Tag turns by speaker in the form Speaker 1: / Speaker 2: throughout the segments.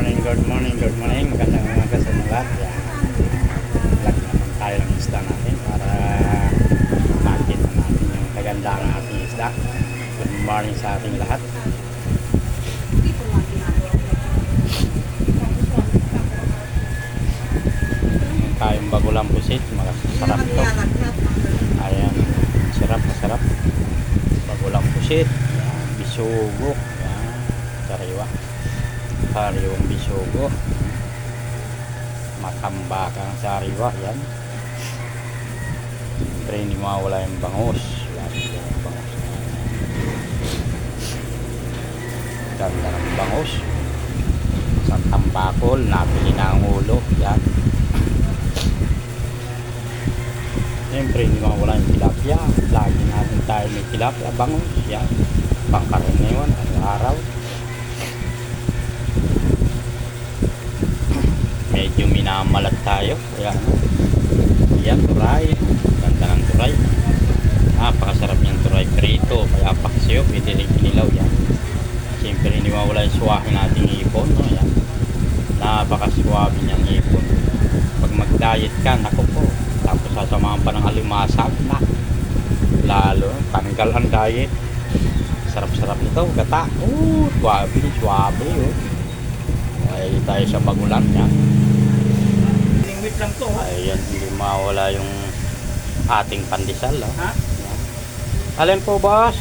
Speaker 1: morning, good morning, good morning. Magandang umaga sa mga lahat. Yan. Vlog naman tayo ng isda natin para makita natin yung kagandahan ng ating isda. Good morning sa ating lahat. Meron tayong bagulang pusit. Masarap ito. Ayan. Masarap. Bagulang pusit. Yan. Bisugo. Yan. Sariwa. Sariwang bisugo. Matambakang sariwa. Yan. Siyempre hindi mawala yung bangus. Yan. Yung bangus. Ganda ng bangus. Isang tambakol. Napili na ang ulo. Yan. Siyempre hindi mawala yung tilapia. Lagi natin tayo may tilapia. Bangus. Yan. Pangkaraniwan. Araw-araw. Medyo minamalat tayo. Kaya yan, turay. Ganda ng turay. Napakasarap yung turay. Prito, kaya paksiyo, pwede rin kinilaw yan. Siyempre hindi mawala yung suwahin nating ipon. No? Yan. Napakaswabe niyang ipon. Pag mag-diet ka, naku po. Tapos sasamahan pa ng alimasag na. Lalo, tanggal ang diet. Sarap-sarap nito. Gata. Swabe. Ay tayo sa bagulan yan.
Speaker 2: Wait lang to.
Speaker 1: Ayan, hindi mawala yung ating pandesal. Oh.
Speaker 2: Ha?
Speaker 1: Yan. Alin po, boss?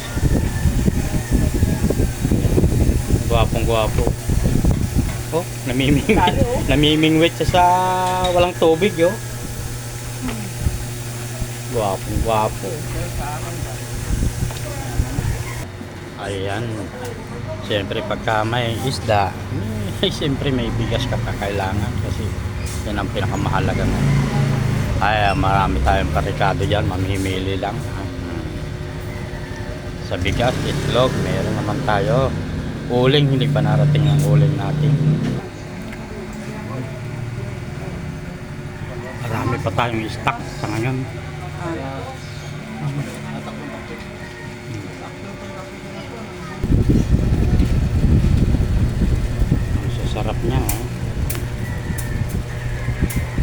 Speaker 1: Gwapong-gwapo. Oh, namimingwit siya sa walang tubig, yo. Gwapong-gwapo. Ayan. Siyempre pagka may isda, siyempre may bigas ka kakailangan kasi yan ang pinakamahalaga na. Ay, marami tayong parikado dyan, mamimili lang. Sa bigas, itlog, meron naman tayo. Uling, hindi pa narating ang uling natin. Marami pa tayong stock sa ngayon.